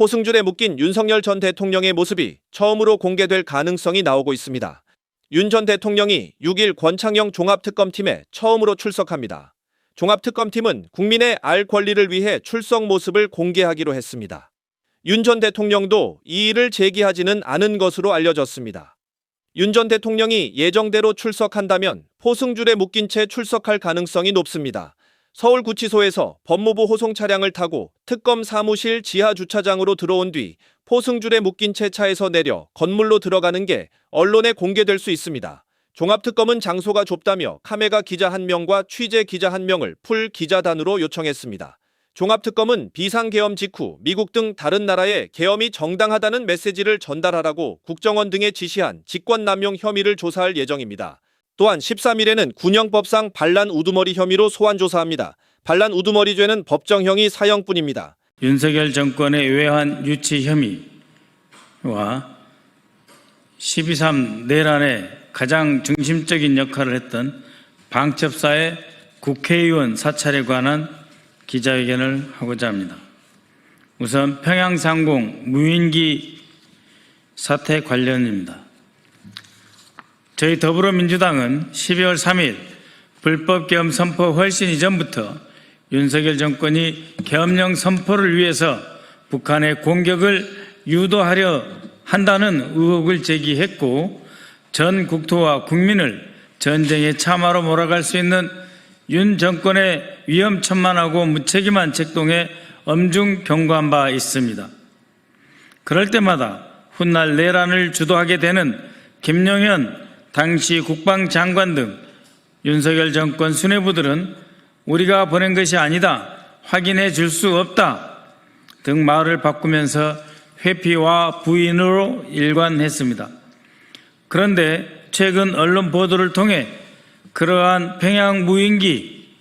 포승줄에 묶인 윤석열 전 대통령의 모습이 처음으로 공개될 가능성이 나오고 있습니다. 윤 전 대통령이 6일 권창영 종합특검팀에 처음으로 출석합니다. 종합특검팀은 국민의 알 권리를 위해 출석 모습을 공개하기로 했습니다. 윤 전 대통령도 이의를 제기하지는 않은 것으로 알려졌습니다. 윤 전 대통령이 예정대로 출석한다면 포승줄에 묶인 채 출석할 가능성이 높습니다. 서울구치소에서 법무부 호송 차량을 타고 특검 사무실 지하 주차장으로 들어온 뒤 포승줄에 묶인 채 차에서 내려 건물로 들어가는 게 언론에 공개될 수 있습니다. 종합특검은 장소가 좁다며 카메가 기자 1명과 취재 기자 1명을 풀 기자단으로 요청했습니다. 종합특검은 비상계엄 직후 미국 등 다른 나라에 계엄이 정당하다는 메시지를 전달하라고 국정원 등에 지시한 직권남용 혐의를 조사할 예정입니다. 또한 13일에는 군형법상 반란 우두머리 혐의로 소환 조사합니다. 반란 우두머리죄는 법정형이 사형뿐입니다. 윤석열 정권의 외환 유치 혐의와 12.3 내란의 가장 중심적인 역할을 했던 방첩사의 국회의원 사찰에 관한 기자회견을 하고자 합니다. 우선 평양상공 무인기 사태 관련입니다. 저희 더불어민주당은 12월 3일 불법 계엄 선포 훨씬 이전부터 윤석열 정권이 계엄령 선포를 위해서 북한의 공격을 유도하려 한다는 의혹을 제기했고 전 국토와 국민을 전쟁의 참화로 몰아갈 수 있는 윤 정권의 위험천만하고 무책임한 책동에 엄중 경고한 바 있습니다. 그럴 때마다 훗날 내란을 주도하게 되는 김용현 당시 국방장관 등 윤석열 정권 수뇌부들은 우리가 보낸 것이 아니다, 확인해 줄 수 없다 등 말을 바꾸면서 회피와 부인으로 일관했습니다. 그런데 최근 언론 보도를 통해 그러한 평양 무인기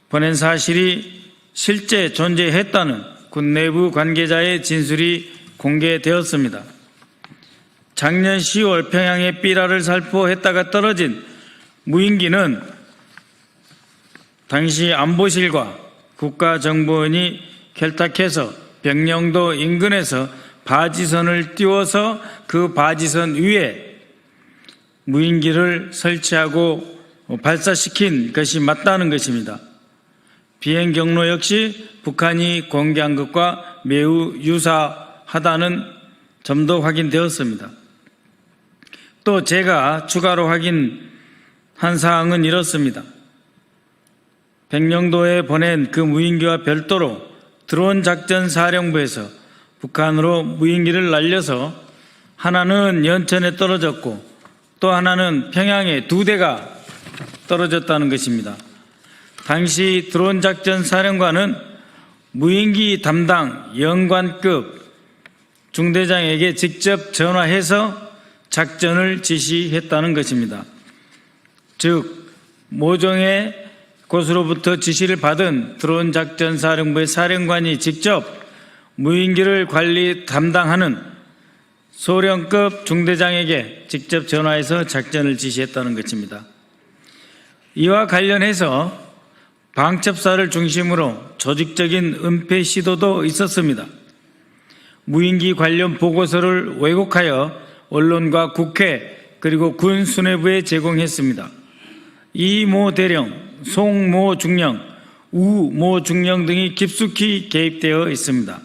보낸 사실이 실제 존재했다는 군 내부 관계자의 진술이 공개되었습니다. 작년 10월 평양에 삐라를 살포했다가 떨어진 무인기는 당시 안보실과 국가정보원이 결탁해서 병령도 인근에서 바지선을 띄워서 그 바지선 위에 무인기를 설치하고 발사시킨 것이 맞다는 것입니다. 비행 경로 역시 북한이 공개한 것과 매우 유사하다는 점도 확인되었습니다. 또 제가 추가로 확인한 사항은 이렇습니다. 백령도에 보낸 그 무인기와 별도로 드론 작전 사령부에서 북한으로 무인기를 날려서 하나는 연천에 떨어졌고 또 하나는 평양에 2대가 떨어졌다는 것입니다. 당시 드론 작전 사령관은 무인기 담당 영관급 중대장에게 직접 전화해서 작전을 지시했다는 것입니다. 즉 모종의 곳으로부터 지시를 받은 드론 작전 사령부의 사령관이 직접 무인기를 관리 담당하는 소령급 중대장에게 직접 전화해서 작전을 지시했다는 것입니다. 이와 관련해서 방첩사를 중심으로 조직적인 은폐 시도도 있었습니다. 무인기 관련 보고서를 왜곡하여 언론과 국회 그리고 군 수뇌부에 제공했습니다. 이 모 대령, 송 모 중령, 우 모 중령 등이 깊숙이 개입되어 있습니다.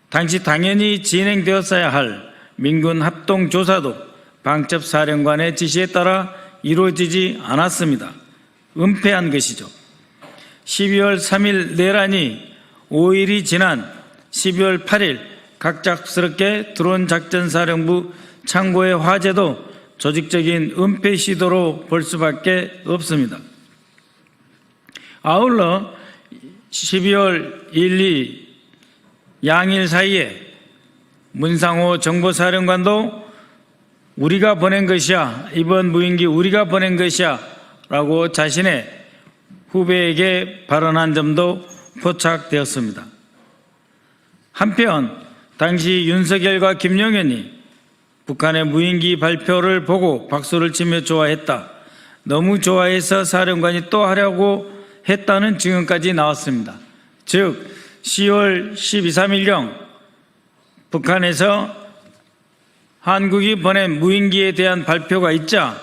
당시 당연히 진행되었어야 할 민군 합동조사도 방첩사령관의 지시에 따라 이루어지지 않았습니다. 은폐한 것이죠. 12월 3일 내란이 5일이 지난 12월 8일 갑작스럽게 드론 작전사령부 창고의 화재도 조직적인 은폐 시도로 볼 수밖에 없습니다. 아울러 12월 1, 2 양일 사이에 문상호 정보사령관도 우리가 보낸 것이야, 이번 무인기 우리가 보낸 것이야 라고 자신의 후배에게 발언한 점도 포착되었습니다. 한편 당시 윤석열과 김용현이 북한의 무인기 발표를 보고 박수를 치며 좋아했다, 너무 좋아해서 사령관이 또 하려고 했다는 증언까지 나왔습니다. 즉 10월 12, 13일경 북한에서 한국이 보낸 무인기에 대한 발표가 있자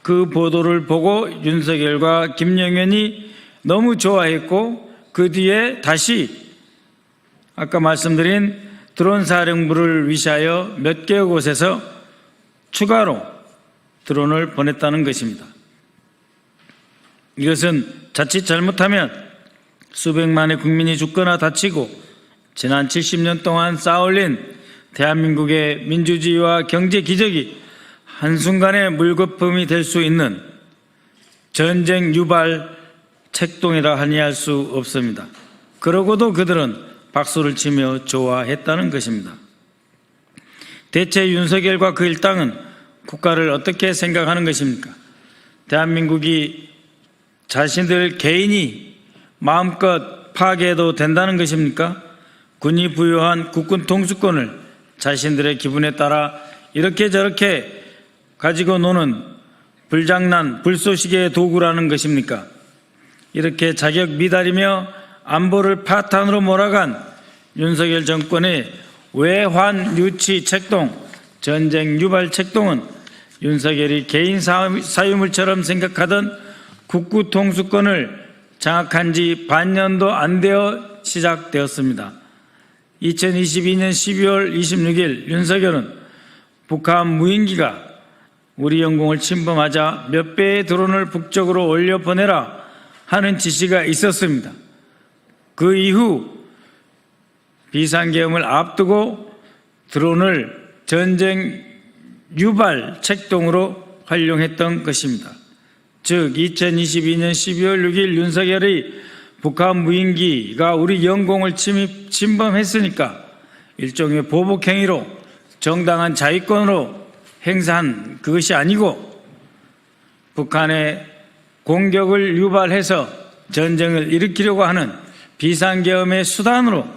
그 보도를 보고 윤석열과 김영현이 너무 좋아했고 그 뒤에 다시 아까 말씀드린 드론 사령부를 위시하여 몇 개의 곳에서 추가로 드론을 보냈다는 것입니다. 이것은 자칫 잘못하면 수백만의 국민이 죽거나 다치고 지난 70년 동안 쌓아올린 대한민국의 민주주의와 경제 기적이 한순간에 물거품이 될 수 있는 전쟁 유발 책동이라 아니할 수 없습니다. 그러고도 그들은 박수를 치며 좋아했다는 것입니다. 대체 윤석열과 그 일당은 국가를 어떻게 생각하는 것입니까? 대한민국이 자신들 개인이 마음껏 파괴해도 된다는 것입니까? 군이 부여한 국군 통수권을 자신들의 기분에 따라 이렇게 저렇게 가지고 노는 불장난, 불쏘시개의 도구라는 것입니까? 이렇게 자격 미달이며 안보를 파탄으로 몰아간 윤석열 정권의 외환 유치 책동, 전쟁 유발 책동은 윤석열이 개인 사유물처럼 생각하던 국구 통수권을 장악한 지 반년도 안 되어 시작되었습니다. 2022년 12월 26일 윤석열은 북한 무인기가 우리 영공을 침범하자 몇 배의 드론을 북쪽으로 올려보내라 하는 지시가 있었습니다. 그 이후 비상계엄을 앞두고 드론을 전쟁 유발 책동으로 활용했던 것입니다. 즉 2022년 12월 6일 윤석열이 북한 무인기가 우리 영공을 침범했으니까 일종의 보복행위로 정당한 자위권으로 행사한 그것이 아니고 북한의 공격을 유발해서 전쟁을 일으키려고 하는 비상계엄의 수단으로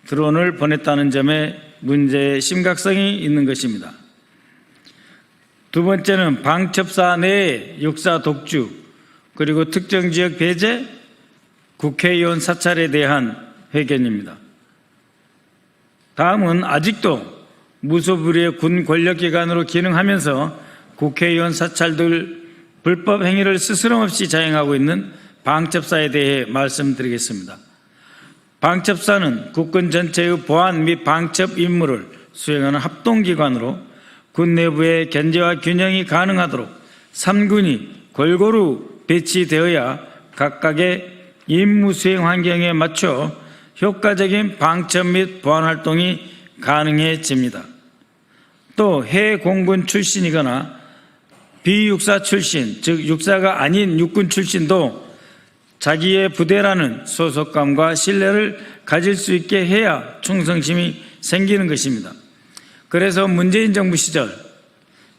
드론을 보냈다는 점에 문제의 심각성이 있는 것입니다. 두 번째는 방첩사 내의 육사 독주 그리고 특정 지역 배제, 국회의원 사찰에 대한 회견입니다. 다음은 아직도 무소불위의 군 권력기관으로 기능하면서 국회의원 사찰 등 불법 행위를 스스럼없이 자행하고 있는 방첩사에 대해 말씀드리겠습니다. 방첩사는 국군 전체의 보안 및 방첩 임무를 수행하는 합동기관으로 군 내부의 견제와 균형이 가능하도록 3군이 골고루 배치되어야 각각의 임무 수행 환경에 맞춰 효과적인 방첩 및 보안 활동이 가능해집니다. 또 해외 공군 출신이거나 비육사 출신, 즉 육사가 아닌 육군 출신도 자기의 부대라는 소속감과 신뢰를 가질 수 있게 해야 충성심이 생기는 것입니다. 그래서 문재인 정부 시절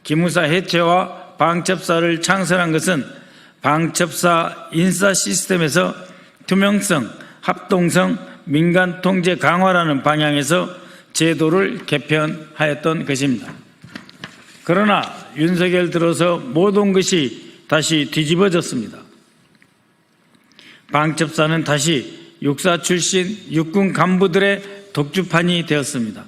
기무사 해체와 방첩사를 창설한 것은 방첩사 인사 시스템에서 투명성, 합동성, 민간 통제 강화라는 방향에서 제도를 개편하였던 것입니다. 그러나 윤석열 들어서 모든 것이 다시 뒤집어졌습니다. 방첩사는 다시 육사 출신 육군 간부들의 독주판이 되었습니다.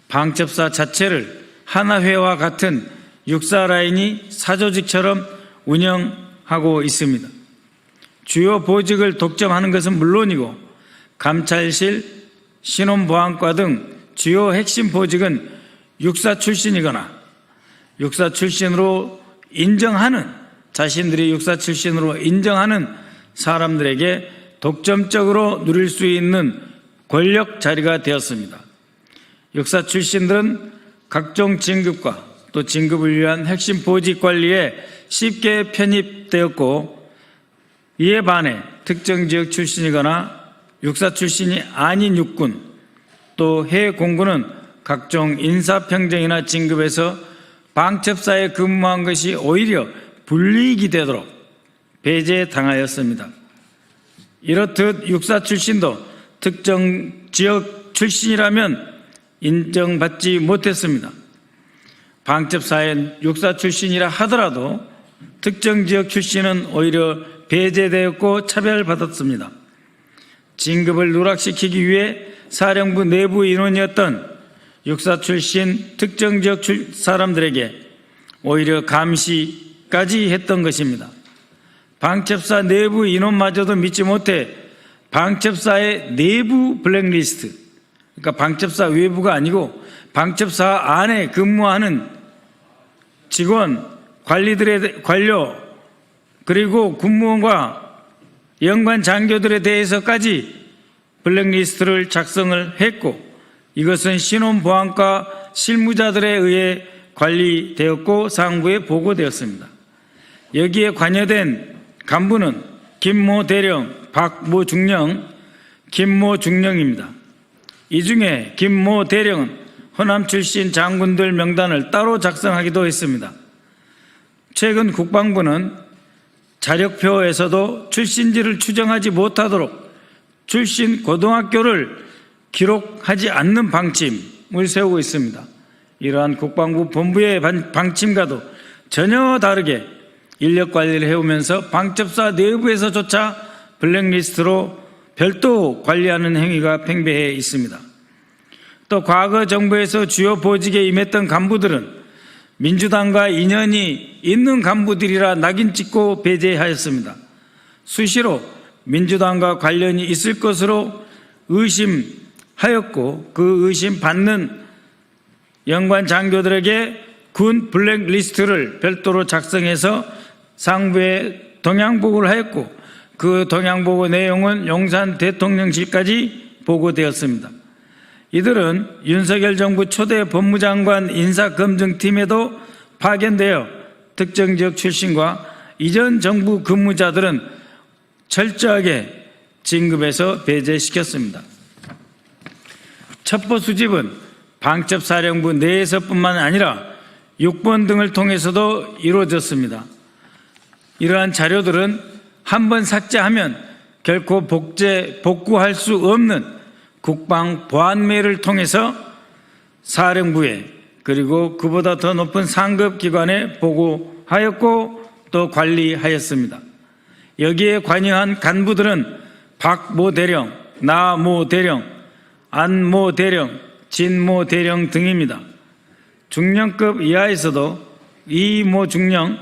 방첩사 자체를 하나회와 같은 육사 라인이 사조직처럼 운영하고 있습니다. 주요 보직을 독점하는 것은 물론이고 감찰실, 신원보안과 등 주요 핵심 보직은 육사 출신이거나 육사 출신으로 인정하는 자신들이 육사 출신으로 인정하는 사람들에게 독점적으로 누릴 수 있는 권력 자리가 되었습니다. 육사 출신들은 각종 진급과 또 진급을 위한 핵심 보직 관리에 쉽게 편입되었고 이에 반해 특정 지역 출신이거나 육사 출신이 아닌 육군 또 해외 공군은 각종 인사평정이나 진급에서 방첩사에 근무한 것이 오히려 불이익이 되도록 배제당하였습니다. 이렇듯 육사 출신도 특정 지역 출신이라면 인정받지 못했습니다. 방첩사에 육사 출신이라 하더라도 특정 지역 출신은 오히려 배제되었고 차별받았습니다. 진급을 누락시키기 위해 사령부 내부 인원이었던 육사 출신 특정 지역 사람들에게 오히려 감시까지 했던 것입니다. 방첩사 내부 인원마저도 믿지 못해 방첩사의 내부 블랙리스트, 그러니까 방첩사 외부가 아니고 방첩사 안에 근무하는 직원, 관료, 그리고 군무원과 연관 장교들에 대해서까지 블랙리스트를 작성을 했고, 이것은 신원보안과 실무자들에 의해 관리되었고 상부에 보고되었습니다. 여기에 관여된 간부는 김모 대령, 박모 중령, 김모 중령입니다. 이 중에 김모 대령은 호남 출신 장군들 명단을 따로 작성하기도 했습니다. 최근 국방부는 자력표에서도 출신지를 추정하지 못하도록 출신 고등학교를 기록하지 않는 방침을 세우고 있습니다. 이러한 국방부 본부의 방침과도 전혀 다르게 인력 관리를 해오면서 방첩사 내부에서조차 블랙리스트로 별도 관리하는 행위가 팽배해 있습니다. 또 과거 정부에서 주요 보직에 임했던 간부들은 민주당과 인연이 있는 간부들이라 낙인 찍고 배제하였습니다. 수시로 민주당과 관련이 있을 것으로 의심하였고 그 의심받는 연관 장교들에게 군 블랙리스트를 별도로 작성해서 상부에 동향보고를 하였고 그 동향보고 내용은 용산 대통령실까지 보고되었습니다. 이들은 윤석열 정부 초대 법무장관 인사검증팀에도 파견되어 특정 지역 출신과 이전 정부 근무자들은 철저하게 진급해서 배제시켰습니다. 첩보 수집은 방첩사령부 내에서뿐만 아니라 육본 등을 통해서도 이루어졌습니다. 이러한 자료들은 한번 삭제하면 결코 복구할 수 없는 국방 보안매를 통해서 사령부에 그리고 그보다 더 높은 상급 기관에 보고하였고 또 관리하였습니다. 여기에 관여한 간부들은 박모 대령, 나모 대령, 안모 대령, 진모 대령 등입니다. 중령급 이하에서도 이모 중령,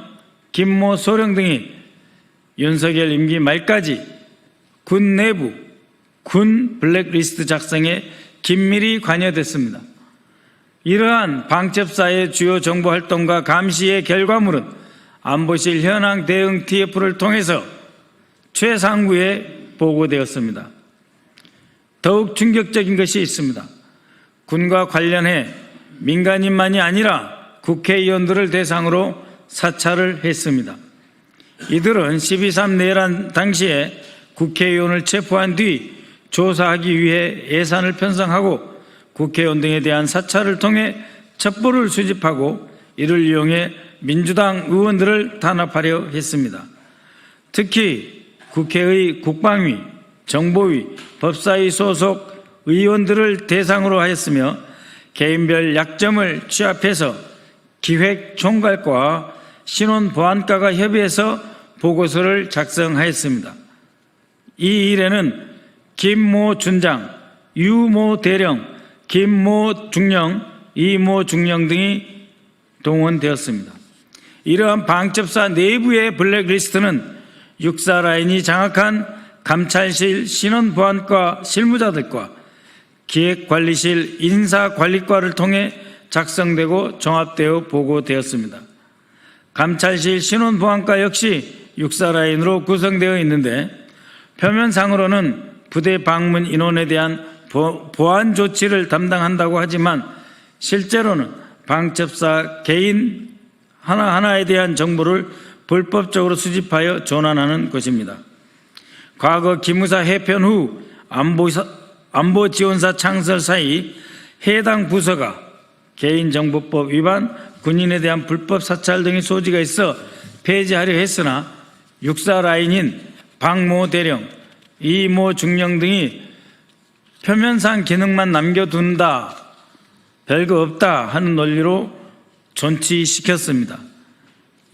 김모 소령 등이 윤석열 임기 말까지 군 내부 군 블랙리스트 작성에 긴밀히 관여됐습니다. 이러한 방첩사의 주요 정보활동과 감시의 결과물은 안보실 현황 대응 TF를 통해서 최상부에 보고되었습니다. 더욱 충격적인 것이 있습니다. 군과 관련해 민간인만이 아니라 국회의원들을 대상으로 사찰을 했습니다. 이들은 12.3 내란 당시에 국회의원을 체포한 뒤 조사하기 위해 예산을 편성하고 국회의원 등에 대한 사찰을 통해 첩보를 수집하고 이를 이용해 민주당 의원들을 탄압하려 했습니다. 특히 국회의 국방위, 정보위, 법사위 소속 의원들을 대상으로 하였으며 개인별 약점을 취합해서 기획총괄과 신원보안과가 협의해서 보고서를 작성하였습니다. 이 일에는 김모 준장, 유모 대령, 김모 중령, 이모 중령 등이 동원되었습니다. 이러한 방첩사 내부의 블랙리스트는 육사라인이 장악한 감찰실 신원보안과 실무자들과 기획관리실 인사관리과를 통해 작성되고 종합되어 보고되었습니다. 감찰실 신원보안과 역시 육사라인으로 구성되어 있는데 표면상으로는 부대 방문 인원에 대한 보안 조치를 담당한다고 하지만 실제로는 방첩사 개인 하나하나에 대한 정보를 불법적으로 수집하여 전환하는 것입니다. 과거 기무사 해편 후 안보지원사 창설 사이 해당 부서가 개인정보법 위반, 군인에 대한 불법 사찰 등의 소지가 있어 폐지하려 했으나 육사라인인 박모 대령, 이모 중령 등이 표면상 기능만 남겨둔다, 별거 없다 하는 논리로 존치시켰습니다.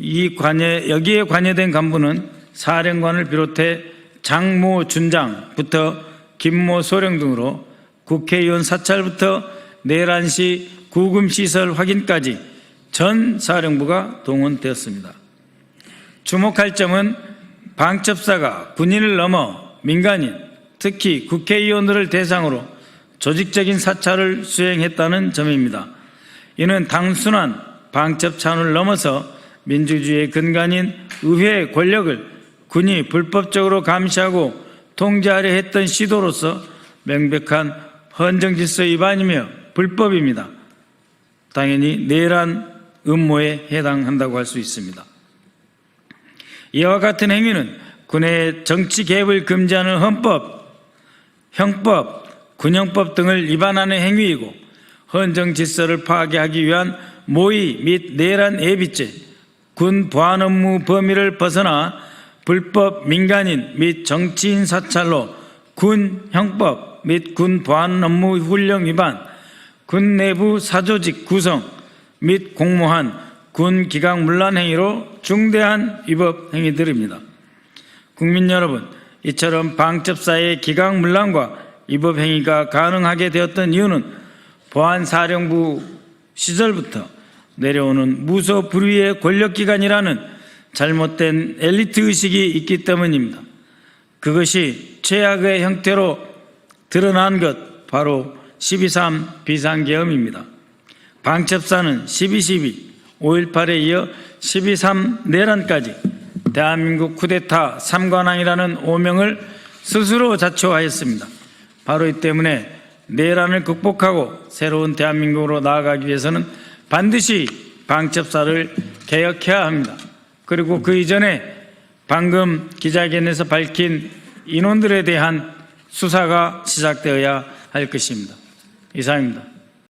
여기에 관여된 간부는 사령관을 비롯해 장모 준장부터 김모 소령 등으로 국회의원 사찰부터 내란 시 구금시설 확인까지 전 사령부가 동원되었습니다. 주목할 점은 방첩사가 군인을 넘어 민간인, 특히 국회의원들을 대상으로 조직적인 사찰을 수행했다는 점입니다. 이는 단순한 방첩 차원을 넘어서 민주주의의 근간인 의회의 권력을 군이 불법적으로 감시하고 통제하려 했던 시도로서 명백한 헌정질서 위반이며 불법입니다. 당연히 내란 음모에 해당한다고 할 수 있습니다. 이와 같은 행위는 군의 정치 개입을 금지하는 헌법, 형법, 군형법 등을 위반하는 행위이고 헌정 질서를 파괴하기 위한 모의 및 내란 예비죄, 군 보안 업무 범위를 벗어나 불법 민간인 및 정치인 사찰로 군 형법 및 군 보안 업무 훈령 위반, 군 내부 사조직 구성 및 공모한 군 기강 문란 행위로 중대한 위법 행위들입니다. 국민 여러분, 이처럼 방첩사의 기강 문란과 위법 행위가 가능하게 되었던 이유는 보안사령부 시절부터 내려오는 무소불위의 권력기관이라는 잘못된 엘리트 의식이 있기 때문입니다. 그것이 최악의 형태로 드러난 것 바로 12.3 비상계엄입니다. 방첩사는 12.12, 5.18에 이어 12.3 내란까지 대한민국 쿠데타 3관왕이라는 오명을 스스로 자초하였습니다. 바로 이 때문에 내란을 극복하고 새로운 대한민국으로 나아가기 위해서는 반드시 방첩사를 개혁해야 합니다. 그리고 그 이전에 방금 기자회견에서 밝힌 인원들에 대한 수사가 시작되어야 할 것입니다. 이상입니다.